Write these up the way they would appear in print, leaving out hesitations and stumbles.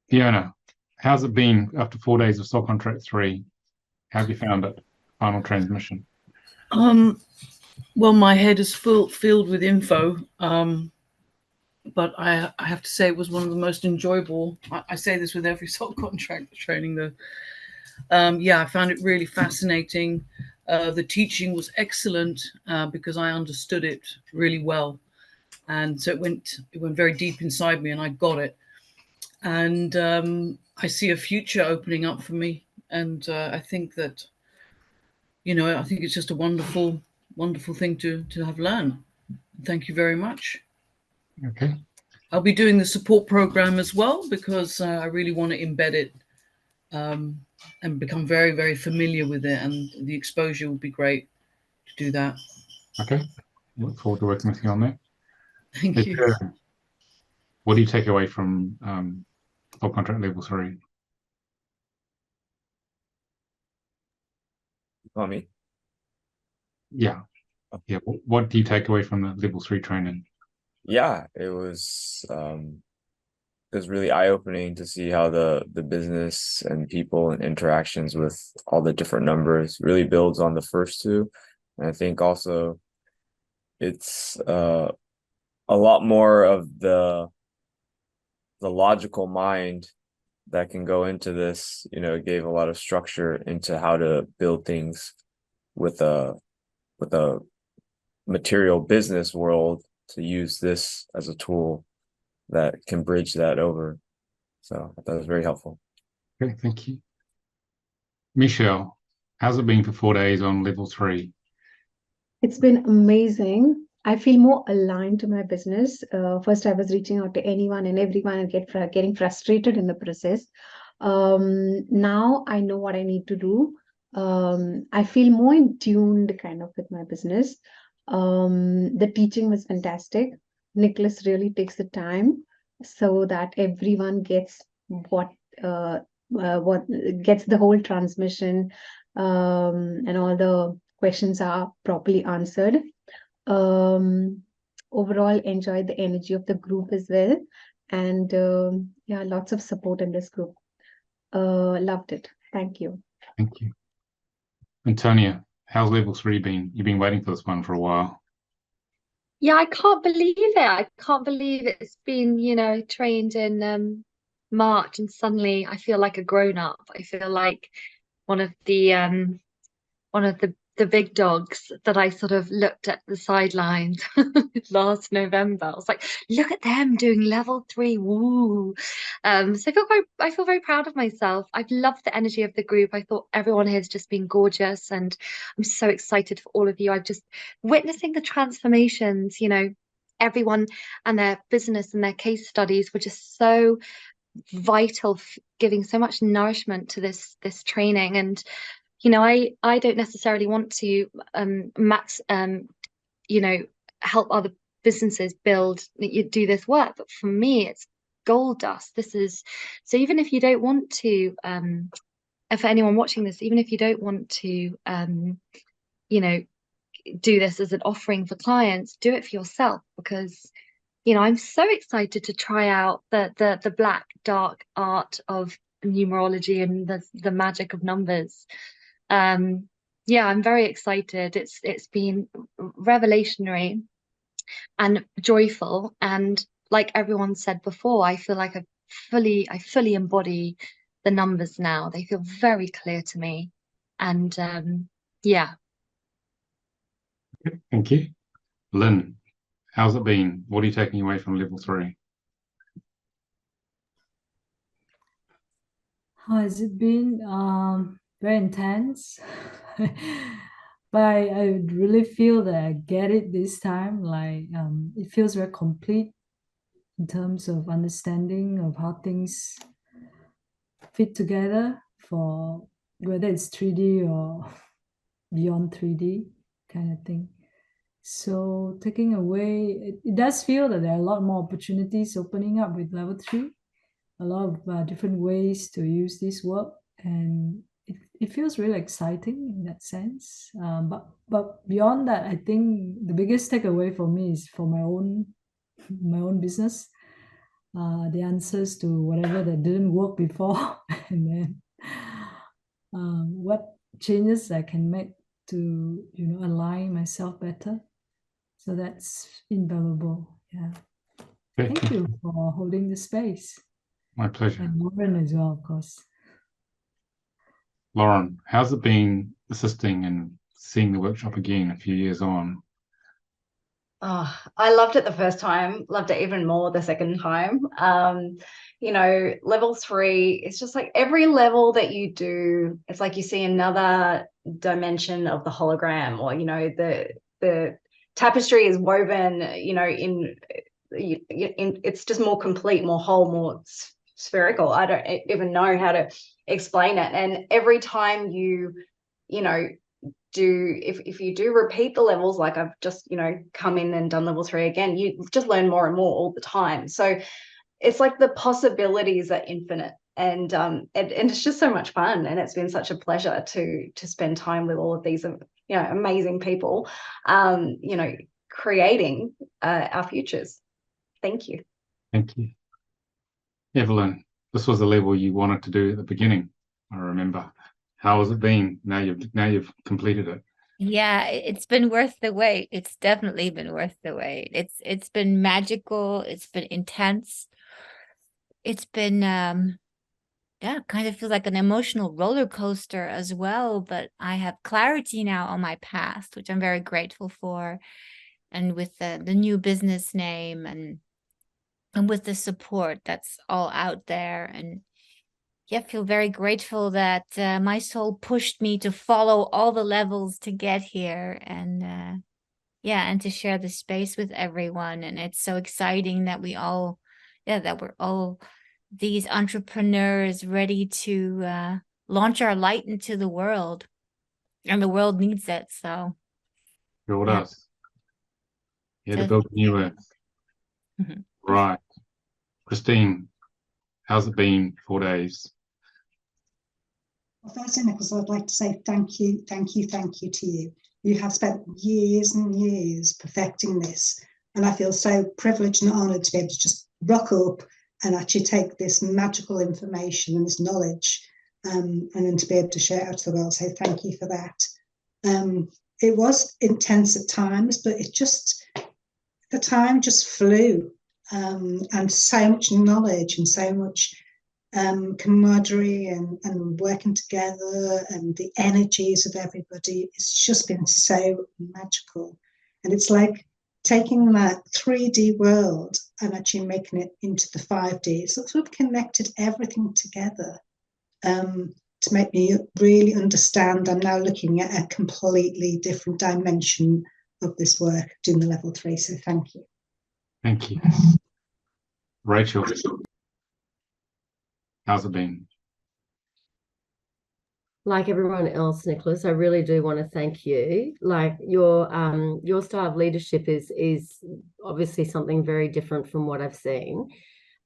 Fiona, how's it been after 4 days of Soul Contract 3? How have you found it? Final transmission. Um, well, my head is filled with info, but I have to say it was one of the most enjoyable. I say this with every soul contract training, though. Yeah, I found it really fascinating. The teaching was excellent because I understood it really well, and so it went very deep inside me, and I got it. And I see a future opening up for me, and I think that I think it's just a wonderful, wonderful thing to have learned. Thank you very much. Okay. I'll be doing the support program as well because I really want to embed it and become very, very familiar with it. And the exposure will be great to do that. Okay. Look forward to working with you on that. Thank you. What do you take away from Soul Contract Level 3? On me. Yeah. Yeah. What do you take away from the Level 3 training? Yeah, it was really eye-opening to see how the business and people and interactions with all the different numbers really builds on the first two. And I think also it's a lot more of the logical mind that can go into this. It gave a lot of structure into how to build things with a material business world, to use this as a tool that can bridge that over. So that was very helpful. Okay, thank you. Michelle, how's it been for 4 days on Level 3? It's been amazing. I feel more aligned to my business. First, I was reaching out to anyone and everyone and getting frustrated in the process. Now I know what I need to do. I feel more in tuned kind of with my business. The teaching was fantastic. Nicolas really takes the time so that everyone gets what gets the whole transmission, and all the questions are properly answered. Overall, enjoyed the energy of the group as well, and yeah, lots of support in this group. Loved it. Thank you. Thank you. Antonia, how's Level 3 been? You've been waiting for this one for a while. Yeah, I can't believe it. I can't believe it's been, trained in March, and suddenly I feel like a grown up. I feel like one of the big dogs that I sort of looked at the sidelines last November. I was like, look at them doing level 3. Woo. So I feel very proud of myself. I've loved the energy of the group. I thought everyone here has just been gorgeous, and I'm so excited for all of you. I've just witnessing the transformations, everyone and their business and their case studies were just so vital, giving so much nourishment to this training. And I don't necessarily want to help other businesses do this work, but for me it's gold dust. This is so even if you don't want to, for anyone watching this, even if you don't want to do this as an offering for clients, do it for yourself, because I'm so excited to try out the black dark art of numerology and the magic of numbers. Yeah, I'm very excited. It's been revelationary and joyful, and like everyone said before, I feel like I fully embody the numbers now. They feel very clear to me, and yeah. Thank you. Lynn, how's it been? What are you taking away from Level 3? How has it been? Very intense. But I really feel that I get it this time. Like it feels very complete in terms of understanding of how things fit together, for whether it's 3D or beyond 3D kind of thing. So taking away, it does feel that there are a lot more opportunities opening up with level 3, a lot of different ways to use this work, and it feels really exciting in that sense. But beyond that, I think the biggest takeaway for me is for my own business. the answers to whatever that didn't work before, and then what changes I can make to align myself better. So that's invaluable. Yeah. Thank you for holding the space. My pleasure. And Lauren as well, of course. Lauren, how's it been assisting and seeing the workshop again a few years on? Oh, I loved it the first time, loved it even more the second time. Level 3, it's just like every level that you do, it's like you see another dimension of the hologram, or, the tapestry is woven, it's just more complete, more whole, more spherical. I don't even know how to explain it. And every time you if you do repeat the levels, like I've just come in and done level 3 again, you just learn more and more all the time. So it's like the possibilities are infinite, and it's just so much fun, and it's been such a pleasure to spend time with all of these amazing people creating our futures. Thank you. Thank you. Evelyn, this was the level you wanted to do at the beginning, I remember. How has it been? Now you've completed it. Yeah, it's been worth the wait. It's definitely been worth the wait. It's been magical. It's been intense. It's been kind of feels like an emotional roller coaster as well. But I have clarity now on my past, which I'm very grateful for, and with the new business name and with the support that's all out there. And yeah, I feel very grateful that my soul pushed me to follow all the levels to get here, and and to share the space with everyone. And it's so exciting that we're all these entrepreneurs ready to launch our light into the world, and the world needs it. So Sure yeah. does. Yeah, to build a new earth. Mhm. Right. Christine, how's it been 4 days? Well, firstly, Nicolas, I'd like to say thank you to you. You have spent years and years perfecting this, and I feel so privileged and honoured to be able to just rock up and actually take this magical information and this knowledge and then to be able to share it out to the world. So thank you for that. It was intense at times, but the time just flew, and so much knowledge and so much camaraderie and working together, and the energies of everybody. It's just been so magical. And it's like taking that 3D world and actually making it into the 5D. So it's sort of connected everything together to make me really understand. I'm now looking at a completely different dimension of this work, doing the level 3. So thank you. Thank you. Rachel, how's it been? Like everyone else, Nicolas, I really do want to thank you. Like your style of leadership is obviously something very different from what I've seen.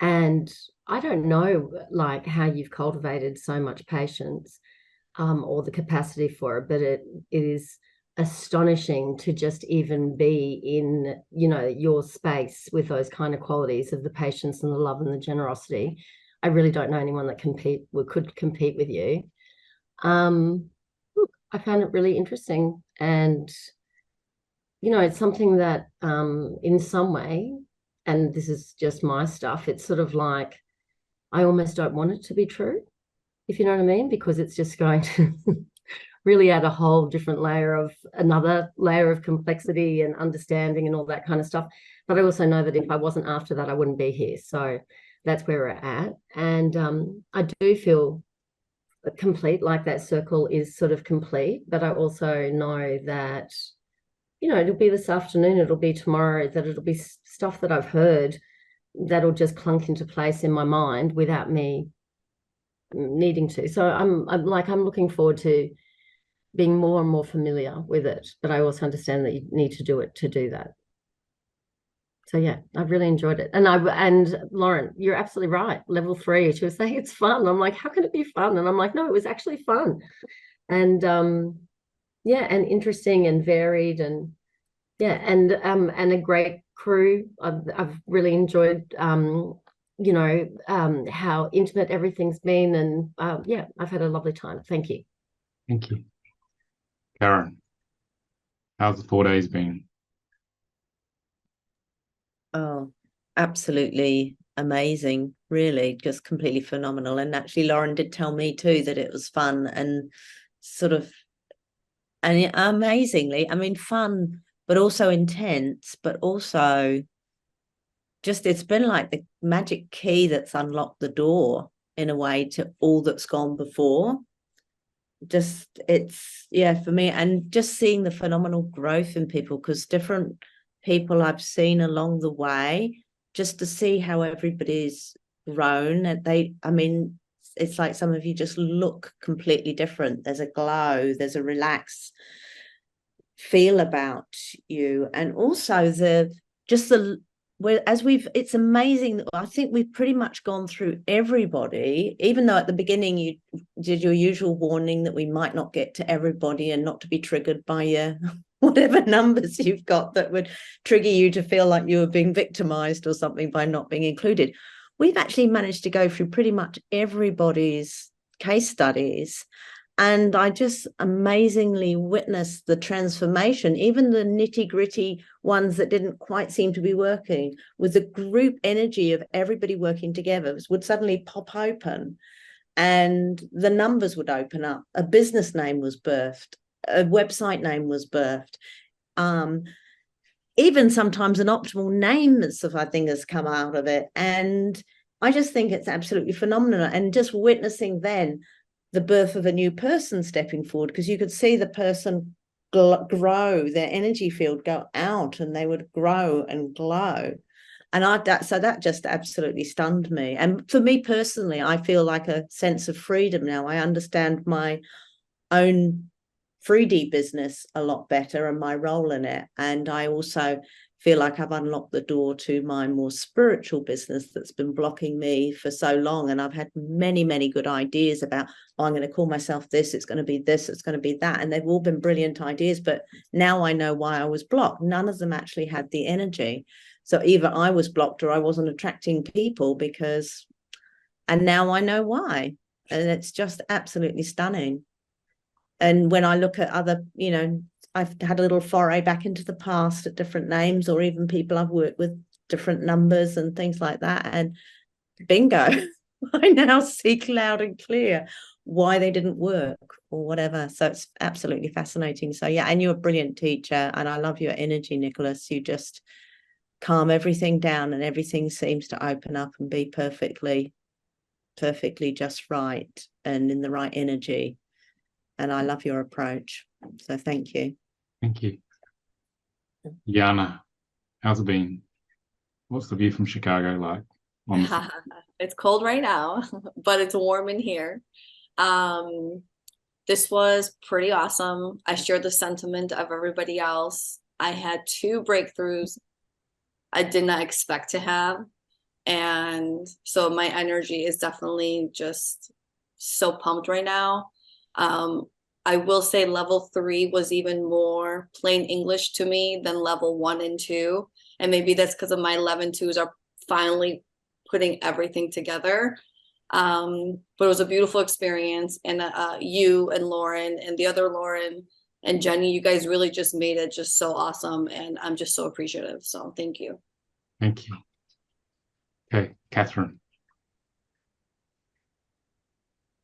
And I don't know like how you've cultivated so much patience or the capacity for it, but it is astonishing to just even be in, your space with those kind of qualities of the patience and the love and the generosity. I really don't know anyone that could compete with you. I found it really interesting, and it's something that in some way, and this is just my stuff, it's sort of like I almost don't want it to be true, if you know what I mean, because it's just going to really add a whole different another layer of complexity and understanding and all that kind of stuff. But I also know that if I wasn't after that, I wouldn't be here. So that's where we're at. And I do feel complete, like that circle is sort of complete, but I also know that it'll be this afternoon, it'll be tomorrow, that it'll be stuff that I've heard that'll just clunk into place in my mind without me needing to. So I'm looking forward to being more and more familiar with it, but I also understand that you need to do it to do that. So yeah, I've really enjoyed it. And Lauren, you're absolutely right. Level 3, she was saying it's fun. I'm like, how can it be fun? And I'm like, no, it was actually fun. And and interesting and varied, and and a great crew. I've really enjoyed you know, how intimate everything's been. And yeah, I've had a lovely time. Thank you. Thank you. Karen, how's the 4 days been? Oh, absolutely amazing, really, just completely phenomenal. And actually, Lauren did tell me too that it was fun and sort of, and amazingly, I mean, fun, but also intense, but also just, it's been like the magic key that's unlocked the door in a way to all that's gone before. Just, it's, yeah, for me, and just seeing the phenomenal growth in people, because different people I've seen along the way, just to see how everybody's grown. And I mean, it's like some of you just look completely different. There's a glow, there's a relaxed feel about you. And also it's amazing that I think we've pretty much gone through everybody, even though at the beginning you did your usual warning that we might not get to everybody and not to be triggered by your whatever numbers you've got that would trigger you to feel like you were being victimized or something by not being included. We've actually managed to go through pretty much everybody's case studies. And I just amazingly witnessed the transformation, even the nitty-gritty ones that didn't quite seem to be working, with the group energy of everybody working together would suddenly pop open and the numbers would open up. A business name was birthed, a website name was birthed. Even sometimes an optimal name I think has come out of it. And I just think it's absolutely phenomenal. And just witnessing then the birth of a new person stepping forward, because you could see the person grow, their energy field go out, and they would grow and glow. And so that just absolutely stunned me. And for me personally, I feel like a sense of freedom now. I understand my own 3D business a lot better and my role in it. And I also feel like I've unlocked the door to my more spiritual business that's been blocking me for so long. And I've had many, many good ideas about, oh, I'm going to call myself this, it's going to be this, it's going to be that. And they've all been brilliant ideas, but now I know why I was blocked. None of them actually had the energy. So either I was blocked or I wasn't attracting people and now I know why. And it's just absolutely stunning. And when I look at other, I've had a little foray back into the past at different names, or even people I've worked with, different numbers and things like that. And bingo, I now see loud and clear why they didn't work or whatever. So it's absolutely fascinating. So yeah, and you're a brilliant teacher, and I love your energy, Nicolas. You just calm everything down and everything seems to open up and be perfectly just right and in the right energy. And I love your approach. So thank you. Thank you. Yana, how's it been? What's the view from Chicago like? It's cold right now, but it's warm in here. This was pretty awesome. I share the sentiment of everybody else. I had 2 breakthroughs I did not expect to have. And so my energy is definitely just so pumped right now. I will say level 3 was even more plain English to me than level 1 and 2. And maybe that's because of my 11-2s are finally putting everything together. But it was a beautiful experience. And you and Lauren and the other Lauren and Jenny, you guys really just made it just so awesome. And I'm just so appreciative. So thank you. Thank you. Okay, Catherine.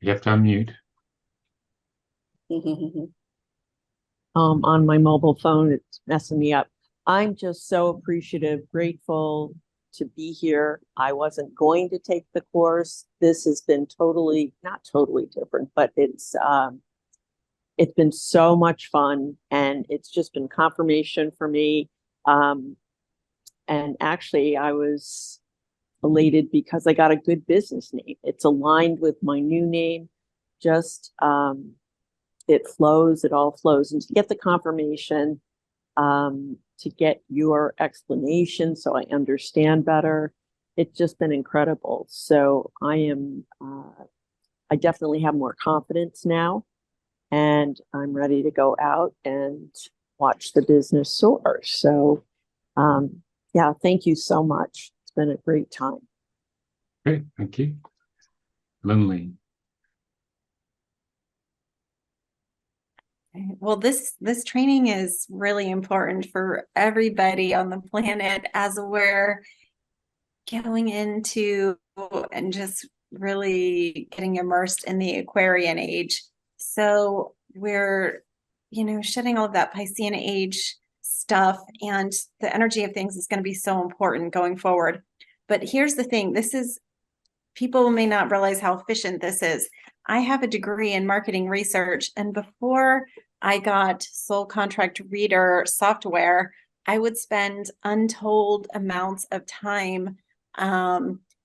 You have to unmute. On my mobile phone, it's messing me up. I'm just so appreciative, grateful to be here. I wasn't going to take the course. This has been not totally different, but it's been so much fun, and it's just been confirmation for me. And actually, I was elated because I got a good business name. It's aligned with my new name. Just it flows, it all flows. And to get the confirmation, to get your explanation so I understand better, it's just been incredible. So I definitely have more confidence now, and I'm ready to go out and watch the business soar. So yeah, thank you so much. It's been a great time. Great, thank you. Lindley. Well, this training is really important for everybody on the planet as we're going into and just really getting immersed in the Aquarian age. So we're, shedding all of that Piscean age stuff, and the energy of things is going to be so important going forward. But here's the thing, people may not realize how efficient this is. I have a degree in marketing research, and before I got soul contract reader software, I would spend untold amounts of time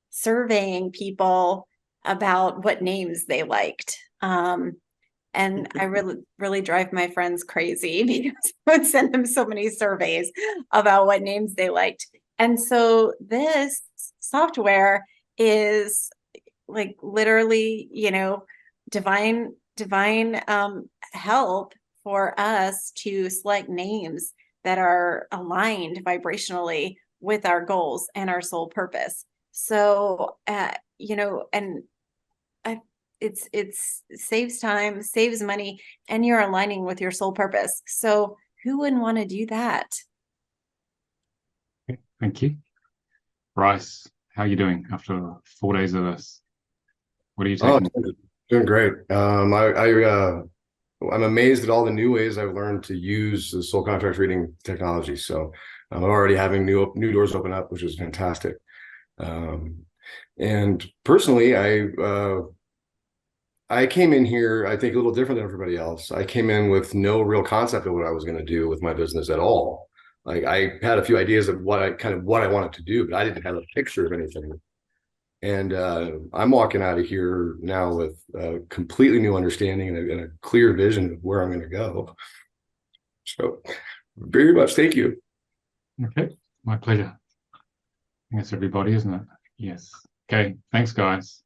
surveying people about what names they liked. And I really drive my friends crazy because I would send them so many surveys about what names they liked. And so this software is like literally, divine help for us to select names that are aligned vibrationally with our goals and our soul purpose. So, and it's saves time, saves money, and you're aligning with your soul purpose. So who wouldn't want to do that? Thank you. Bryce, how are you doing after 4 days of this? What are you taking? Doing great. I'm amazed at all the new ways I've learned to use the soul contract reading technology. So I'm already having new doors open up, which is fantastic. And personally, I came in here, I think, a little different than everybody else. I came in with no real concept of what I was going to do with my business at all. Like, I had a few ideas of what I wanted to do, but I didn't have a picture of anything. And I'm walking out of here now with a completely new understanding and a clear vision of where I'm going to go. So very much thank you. Okay, my pleasure. I think that's everybody, isn't it? Yes. Okay, thanks, guys.